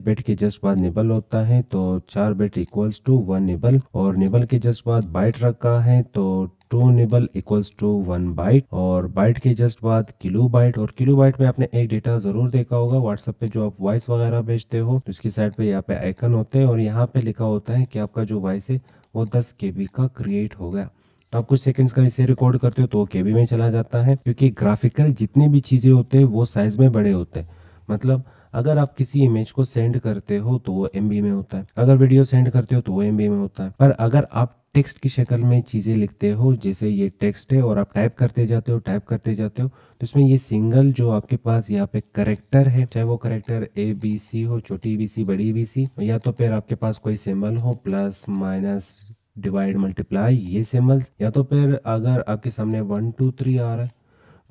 Bit के just बाद nibble होता है, तो 4 बिट इक्वल्स टू 1 निबल, और निबल के जस्ट बाद बाइट रखा है तो 2 निबल इक्वल्स टू 1 बाइट, और बाइट के जस्ट बाद किलो बाइट। और किलो बाइट में आपने एक डेटा जरूर देखा होगा व्हाट्सएप पे, जो आप वॉइस वगैरह भेजते हो तो उसकी साइड पे यहाँ पे आइकन होते हैं, और यहाँ पे लिखा होता है कि आपका जो वॉइस है वो 10 KB का क्रिएट हो गया। तो आप कुछ सेकंड्स का इसे रिकॉर्ड करते हो तो वो KB में चला जाता है, क्योंकि ग्राफिकल जितने भी चीज़ें होते हैं वो साइज में बड़े होते हैं। मतलब अगर आप किसी इमेज को सेंड करते हो तो वो MB में होता है, अगर वीडियो सेंड करते हो तो वो MB में होता है, पर अगर आप टेक्स्ट की शक्ल में चीज़ें लिखते हो, जैसे ये टेक्स्ट है और आप टाइप करते जाते हो टाइप करते जाते हो, तो इसमें ये सिंगल जो आपके पास यहाँ पे करेक्टर है, चाहे वो करेक्टर ABC हो, छोटी ABC बड़ी ABC, या तो फिर आपके पास कोई सिंबल हो प्लस माइनस डिवाइड मल्टीप्लाई, ये सिंबल्स, या तो फिर अगर आपके सामने 1 2 3 आ रहा है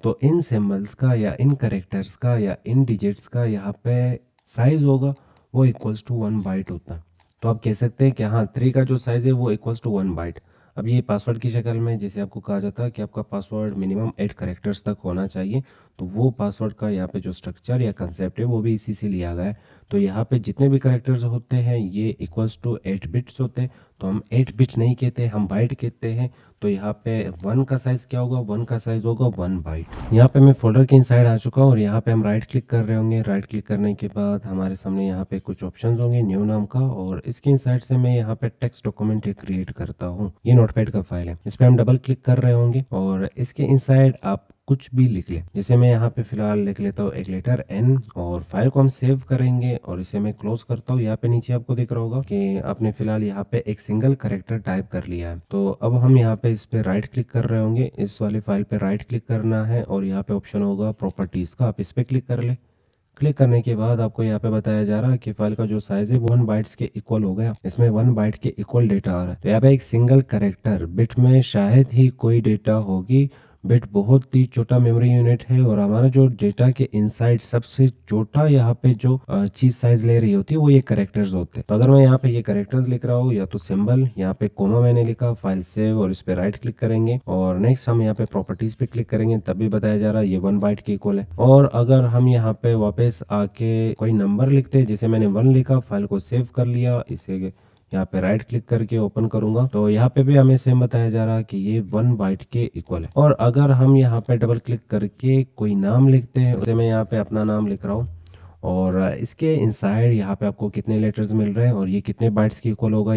तो इन सिंबल्स का या इन करेक्टर्स का या इन डिजिट्स का यहाँ पे साइज होगा वो इक्वल्स टू 1 बाइट होता है। तो आप कह सकते हैं कि हाँ 3 का जो साइज है वो इक्वल्स टू 1 बाइट। अब ये पासवर्ड की शक्ल में, जैसे आपको कहा जाता है कि आपका पासवर्ड मिनिमम 8 करेक्टर्स तक होना चाहिए, तो वो पासवर्ड का यहाँ पे जो स्ट्रक्चर या कंसेप्ट है वो भी इसी से लिया गया है। तो यहाँ पे जितने भी करेक्टर्स होते हैं ये इक्वल्स टू 8 बिट्स होते हैं, तो हम 8 बिट नहीं कहते, हम बाइट कहते हैं। तो यहाँ पे 1 का साइज क्या होगा, 1 का साइज होगा 1 बाइट। यहाँ पे मैं फोल्डर के इनसाइड आ चुका हूँ और यहाँ पे हम राइट क्लिक कर रहे होंगे। राइट क्लिक करने के बाद हमारे सामने यहाँ पे कुछ ऑप्शंस होंगे न्यू नाम का, और इसके इनसाइड से मैं यहाँ पे टेक्स्ट डॉक्यूमेंट क्रिएट करता हूँ। ये नोटपैड का फाइल है, इस पे हम डबल क्लिक कर रहे होंगे और इसके इनसाइड आप कुछ भी लिख ले। जैसे मैं यहाँ पे फिलहाल लिख लेता हूँ एक लेटर N, और फाइल को हम सेव करेंगे और इसे मैं क्लोज करता हूँ। यहाँ पे नीचे आपको दिख रहा होगा कि आपने फिलहाल यहाँ पे एक सिंगल करेक्टर टाइप कर लिया है। तो अब हम यहाँ पे इस पे राइट क्लिक कर रहे होंगे, इस वाली फाइल पे राइट क्लिक करना है और यहाँ पे ऑप्शन होगा प्रॉपर्टीज का, आप इस पे क्लिक कर ले। क्लिक करने के बाद आपको यहाँ पे बताया जा रहा है कि फाइल का जो साइज है वो 1 बाइट्स के इक्वल हो गया, इसमें 1 बाइट के इक्वल डेटा आ रहा है। तो यहाँ पे एक सिंगल करेक्टर बिट में शायद ही कोई डेटा होगी, बिट बहुत ही छोटा मेमोरी यूनिट है, और हमारा जो डेटा के इनसाइड सबसे छोटा यहाँ पे जो चीज साइज ले रही होती है वो ये करेक्टर्स होते हैं। तो अगर मैं यहाँ पे ये करेक्टर्स लिख रहा हूँ या तो सिंबल, यहाँ पे कोमा मैंने लिखा, फाइल सेव और इस पे राइट क्लिक करेंगे और नेक्स्ट हम यहाँ पे प्रॉपर्टीज पे क्लिक करेंगे, तब भी बताया जा रहा है ये 1 बाइट के इक्वल है। और अगर हम यहाँ पे वापस आके कोई नंबर लिखते हैं, जैसे मैंने 1 लिखा, फाइल को सेव कर लिया, इसे यहाँ पे राइट क्लिक करके ओपन करूंगा, तो यहाँ पे भी हमें सेम बताया जा रहा है कि ये 1 बाइट के इक्वल है। और अगर हम यहाँ पे डबल क्लिक करके कोई नाम लिखते हैं, जैसे मैं यहाँ पे अपना नाम लिख रहा हूँ, और इसके इनसाइड यहाँ पे आपको कितने लेटर्स मिल रहे हैं और ये कितने बाइट्स के इक्वल होगा